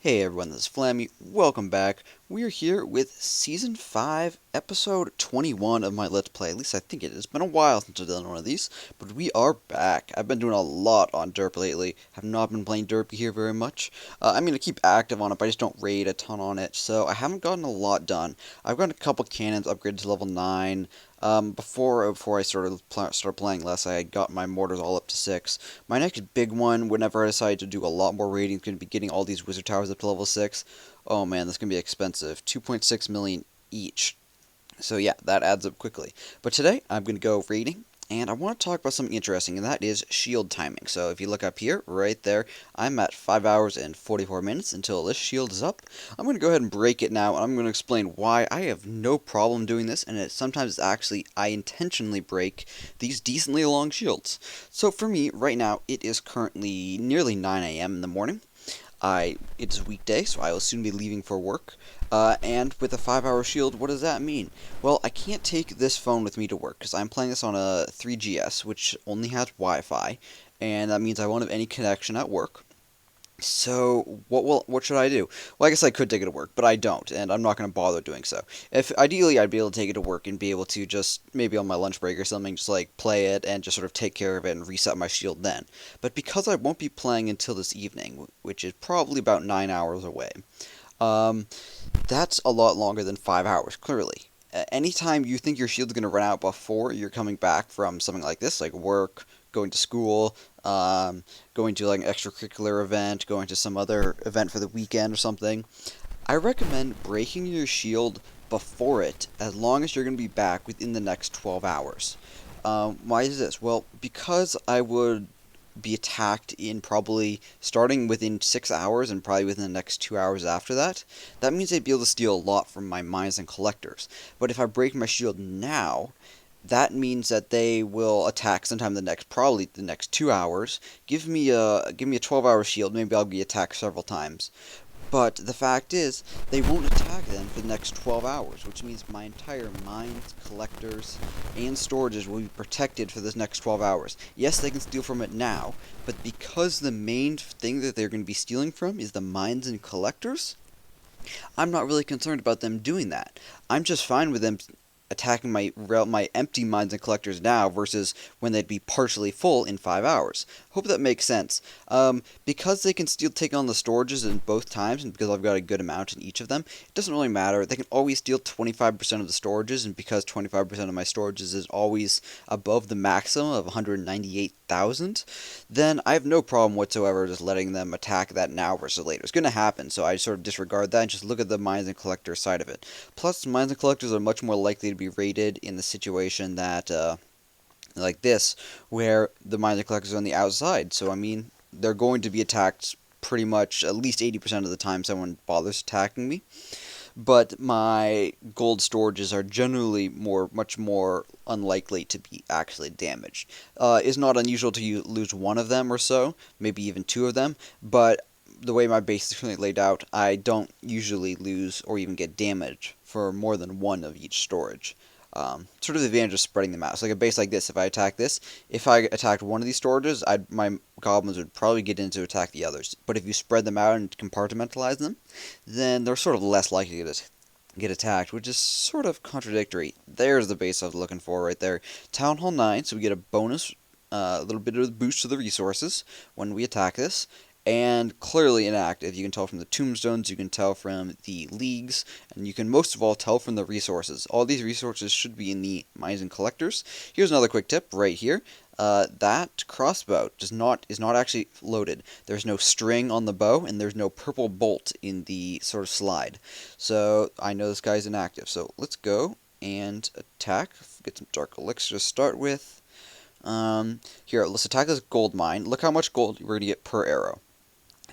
Hey everyone, this is Flammy. Welcome back. We are here with Season 5, Episode 21 of my Let's Play. At least I think it is. It's been a while since I've done one of these, but we are back. I've been doing a lot on Derp lately. Have not been playing Derpy here very much. I keep active on it, but I just don't raid a ton on it, so I haven't gotten a lot done. I've gotten a couple cannons upgraded to level 9. Before I start playing less, I got my mortars all up to 6. My next big one, whenever I decide to do a lot more raiding, is going to be getting all these wizard towers up to level 6. Oh man, that's going to be expensive. 2.6 million each. So yeah, that adds up quickly. But today, I'm going to go raiding, and I want to talk about something interesting, and that is shield timing. So if you look up here, right there, I'm at 5 hours and 44 minutes until this shield is up. I'm going to go ahead and break it now, and I'm going to explain why I have no problem doing this, and sometimes actually I intentionally break these decently long shields. So for me, right now, it is currently nearly 9 a.m. in the morning. It's a weekday, so I will soon be leaving for work. And with a 5-hour shield, what does that mean? Well, I can't take this phone with me to work, because I'm playing this on a 3GS, which only has Wi-Fi, and that means I won't have any connection at work. So, what should I do? Well, I guess I could take it to work, but I don't, and I'm not going to bother doing so. If ideally I'd be able to take it to work and be able to just maybe on my lunch break or something, just like play it and just sort of take care of it and reset my shield then. But because I won't be playing until this evening, which is probably about 9 hours away, um, that's a lot longer than 5 hours. Clearly, anytime you think your shield's going to run out before you're coming back from something like this, like work, going to school, going to like an extracurricular event, going to some other event for the weekend or something, I recommend breaking your shield before it, as long as you're going to be back within the next 12 hours. Why is this? Well, because I would be attacked in probably starting within 6 hours and probably within the next 2 hours after that. That means I'd be able to steal a lot from my mines and collectors. But if I break my shield now, that means that they will attack sometime probably the next 2 hours. Give me a 12-hour shield. Maybe I'll be attacked several times. But the fact is, they won't attack them for the next 12 hours, which means my entire mines, collectors, and storages will be protected for this next 12 hours. Yes, they can steal from it now, but because the main thing that they're going to be stealing from is the mines and collectors, I'm not really concerned about them doing that. I'm just fine with them attacking my empty mines and collectors now versus when they'd be partially full in 5 hours. Hope that makes sense. Because they can still take on the storages in both times, and because I've got a good amount in each of them, it doesn't really matter. They can always steal 25% of the storages, and because 25% of my storages is always above the maximum of 198,000, then I have no problem whatsoever just letting them attack that now versus later. It's going to happen, so I sort of disregard that and just look at the mines and collector side of it. Plus, mines and collectors are much more likely to be raided in the situation that, like this, where the mines and collectors are on the outside. So, they're going to be attacked pretty much at least 80% of the time someone bothers attacking me. But my gold storages are generally much more unlikely to be actually damaged. It's not unusual to lose one of them or so, maybe even two of them, but the way my base is currently laid out, I don't usually lose or even get damage for more than one of each storage. Sort of the advantage of spreading them out. So like a base like this, if I attacked one of these storages, my goblins would probably get in to attack the others. But if you spread them out and compartmentalize them, then they're sort of less likely to get attacked, which is sort of contradictory. There's the base I was looking for right there. Town Hall 9, so we get a bonus, a little bit of a boost to the resources when we attack this. And clearly inactive. You can tell from the tombstones, you can tell from the leagues, and you can most of all tell from the resources. All these resources should be in the mines and collectors. Here's another quick tip right here. That crossbow is not actually loaded. There's no string on the bow, and there's no purple bolt in the sort of slide. So I know this guy's inactive. So let's go and attack. Get some dark elixir to start with. Here, let's attack this gold mine. Look how much gold we're gonna get per arrow.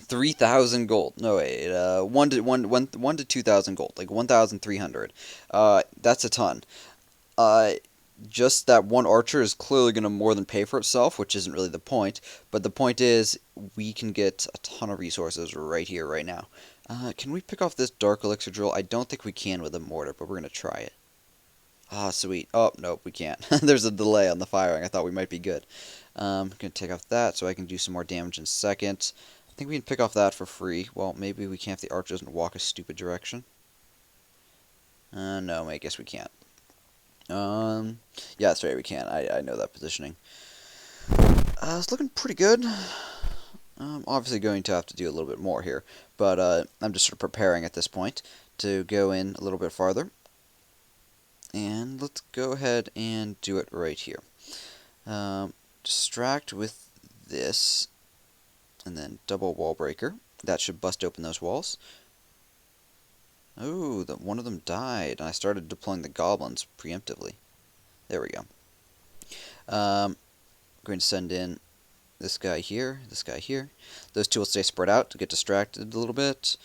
3,000 gold. No wait, 1 to 2,000 gold, like 1,300. That's a ton. Just that one archer is clearly going to more than pay for itself, which isn't really the point. But the point is, we can get a ton of resources right here, right now. Can we pick off this dark elixir drill? I don't think we can with a mortar, but we're going to try it. Ah, sweet. Oh, nope, we can't. There's a delay on the firing. I thought we might be good. I'm going to take off that so I can do some more damage in a second. I think we can pick off that for free. Well, maybe we can't if the archer doesn't walk a stupid direction. No, I guess we can't. Yeah, that's right, we can. I know that positioning. It's looking pretty good. I'm obviously going to have to do a little bit more here, but I'm just sort of preparing at this point to go in a little bit farther. And let's go ahead and do it right here. Distract with this, and then double wall breaker. That should bust open those walls. Oh, one of them died, and I started deploying the goblins preemptively. There we go. I'm going to send in this guy here, this guy here. Those two will stay spread out to get distracted a little bit.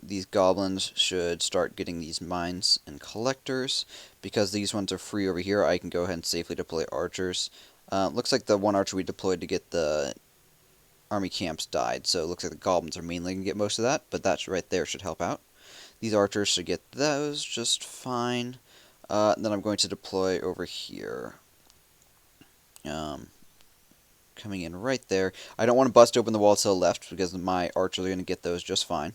These goblins should start getting these mines and collectors. Because these ones are free over here, I can go ahead and safely deploy archers. Looks like the one archer we deployed to get the army camps died, so it looks like the goblins are mainly going to get most of that, but that right there should help out. These archers should get those just fine. Then I'm going to deploy over here. Coming in right there. I don't want to bust open the wall to the left because my archers are going to get those just fine.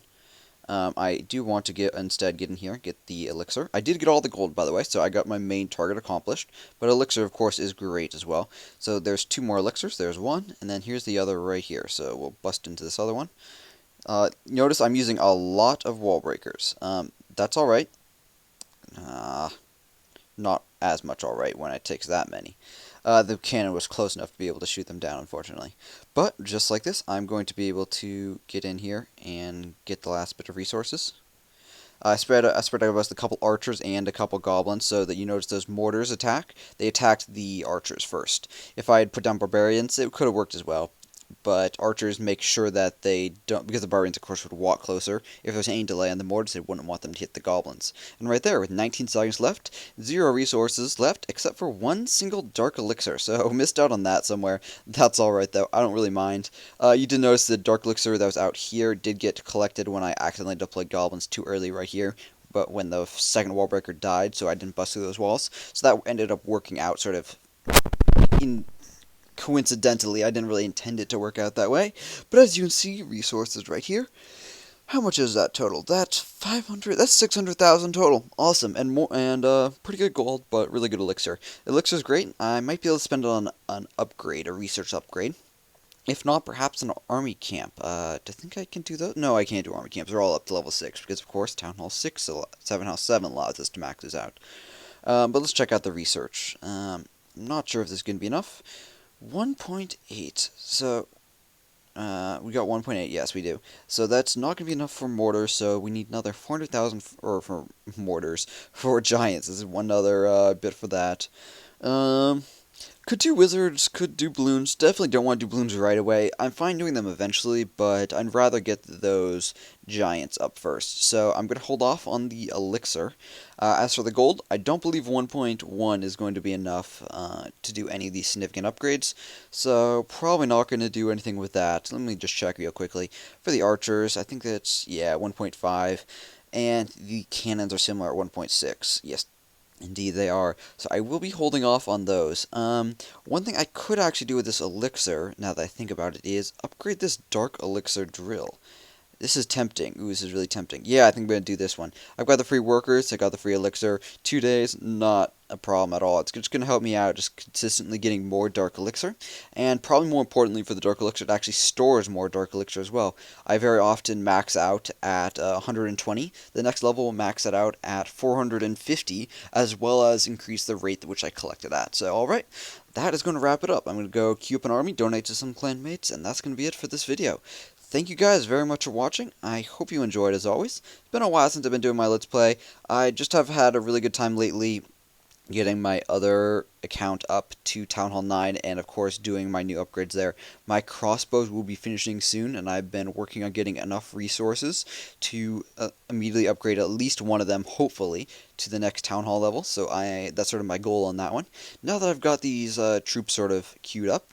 I do want to instead get in here, get the elixir. I did get all the gold, by the way, so I got my main target accomplished. But elixir, of course, is great as well. So there's 2 more elixirs. There's one, and then here's the other right here. So we'll bust into this other one. Notice I'm using a lot of wall breakers. That's alright. Not as much alright when it takes that many. The cannon was close enough to be able to shoot them down, unfortunately. But, just like this, I'm going to be able to get in here and get the last bit of resources. I spread out a couple archers and a couple goblins, so that you notice those mortars attack. They attacked the archers first. If I had put down barbarians, it could have worked as well. But archers make sure that they don't, because the barbarians, of course, would walk closer. If there's any delay on the mortars, they wouldn't want them to hit the goblins. And right there, with 19 seconds left, 0 resources left, except for 1 single dark elixir. So, missed out on that somewhere. That's alright, though. I don't really mind. You did notice the dark elixir that was out here did get collected when I accidentally deployed goblins too early right here. But when the second wall breaker died, so I didn't bust through those walls. So that ended up working out sort of coincidentally. I didn't really intend it to work out that way, but as you can see, resources right here. How much is that total? That's 500. That's 600,000 total. Awesome, and more, and pretty good gold, but really good elixir. Elixir's great. I might be able to spend it on an upgrade, a research upgrade. If not, perhaps an army camp. Do I think I can do those? No, I can't do army camps. They're all up to level 6, because of course, Town Hall 6, 7 House 7 allows us to max this out. But let's check out the research. I'm not sure if this is going to be enough. 1.8, so, we got 1.8, yes we do. So that's not going to be enough for mortars, so we need another 400,000 for mortars, for giants. This is one other bit for that. Could do wizards, could do balloons. Definitely don't want to do balloons right away. I'm fine doing them eventually, but I'd rather get those giants up first. So I'm going to hold off on the elixir. As for the gold, I don't believe 1.1 is going to be enough to do any of these significant upgrades. So probably not going to do anything with that. Let me just check real quickly. For the archers, I think that's, yeah, 1.5. And the cannons are similar at 1.6. Yes, indeed they are. So I will be holding off on those. One thing I could actually do with this elixir, now that I think about it, is upgrade this dark elixir drill. This is tempting. Ooh, this is really tempting. Yeah, I think I'm going to do this one. I've got the free workers, I got the free elixir. 2 days, not a problem at all. It's just going to help me out, just consistently getting more dark elixir. And probably more importantly for the dark elixir, it actually stores more dark elixir as well. I very often max out at 120. The next level will max it out at 450, as well as increase the rate at which I collect it at. So, alright, that is going to wrap it up. I'm going to go queue up an army, donate to some clanmates, and that's going to be it for this video. Thank you guys very much for watching. I hope you enjoyed as always. It's been a while since I've been doing my Let's Play. I just have had a really good time lately getting my other account up to Town Hall 9 and of course doing my new upgrades there. My crossbows will be finishing soon and I've been working on getting enough resources to immediately upgrade at least one of them, hopefully, to the next Town Hall level. So that's sort of my goal on that one. Now that I've got these troops sort of queued up,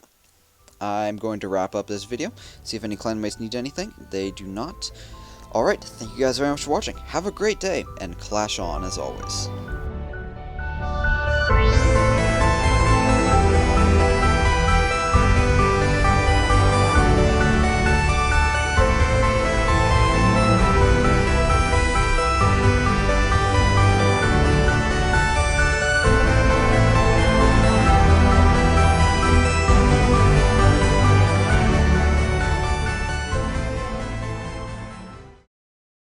I'm going to wrap up this video, see if any clanmates need anything. They do not. Alright, thank you guys very much for watching. Have a great day, and clash on as always.